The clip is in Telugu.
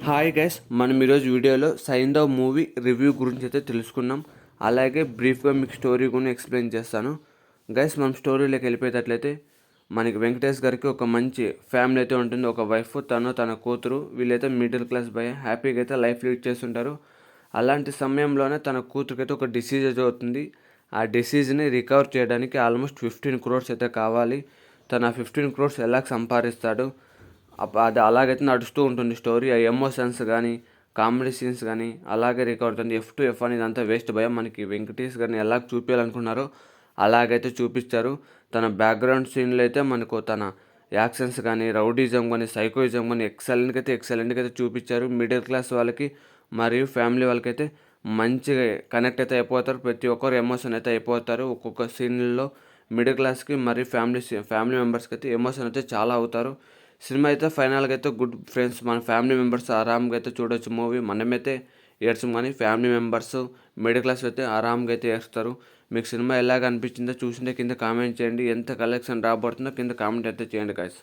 హాయ్ గైస్, మనం ఈరోజు వీడియోలో సైంధవ్ మూవీ రివ్యూ గురించి అయితే తెలుసుకున్నాం. అలాగే బ్రీఫ్గా మీకు స్టోరీ గురించి ఎక్స్ప్లెయిన్ చేస్తాను. గైస్, మనం స్టోరీలోకి వెళ్ళిపోయేటట్లయితే మనకి వెంకటేష్ గారికి ఒక మంచి ఫ్యామిలీ అయితే ఉంటుంది. ఒక వైఫ్, తన కూతురు. వీళ్ళైతే మిడిల్ క్లాస్ బాయ్, హ్యాపీగా అయితే లైఫ్ లీడ్ చేస్తుంటారు. అలాంటి సమయంలోనే తన కూతురికి అయితే ఒక డిసీజ్ అయితే అవుతుంది. ఆ డిసీజ్ని రికవర్ చేయడానికి ఆల్మోస్ట్ 15 crores అయితే కావాలి. తన 15 crores ఎలా సంపాదిస్తాడు, అది అలాగైతే నడుస్తూ ఉంటుంది స్టోరీ. ఆ ఎమోషన్స్ కానీ, కామెడీ సీన్స్ కానీ అలాగే రికవర్ అవుతుంది. F అనేది అంతా వేస్ట్ భయం. మనకి వెంకటేష్ గారిని ఎలా చూపించాలనుకున్నారో అలాగైతే చూపించారు. తన బ్యాక్గ్రౌండ్ సీన్లో అయితే మనకు తన యాక్షన్స్ కానీ, రౌడీజం కానీ, సైకోయిజం కానీ ఎక్సలెంట్గా అయితే చూపించారు. మిడిల్ క్లాస్ వాళ్ళకి మరియు ఫ్యామిలీ వాళ్ళకైతే మంచిగా కనెక్ట్ అయితే అయిపోతారు. ప్రతి ఒక్కరు ఎమోషన్ అయితే అయిపోతారు. ఒక్కొక్క సీన్లో మిడిల్ క్లాస్కి మరియు ఫ్యామిలీ మెంబర్స్కి అయితే ఎమోషన్ అయితే చాలా అవుతారు. సినిమా అయితే ఫైనల్గా అయితే గుడ్ ఫ్రెండ్స్. మన ఫ్యామిలీ మెంబర్స్ ఆరామ్గా అయితే చూడొచ్చు మూవీ. మనమైతే ఏడ్చాం కానీ ఫ్యామిలీ మెంబర్స్ మిడిల్ క్లాస్ అయితే ఆరామ్గా అయితే ఏడుస్తారు. మీకు సినిమా ఎలాగ అనిపించిందో చూసింటే కింద కామెంట్ చేయండి. ఎంత కలెక్షన్ రాబడుతుందో కింద కామెంట్ అయితే చేయండి గాయ్స్.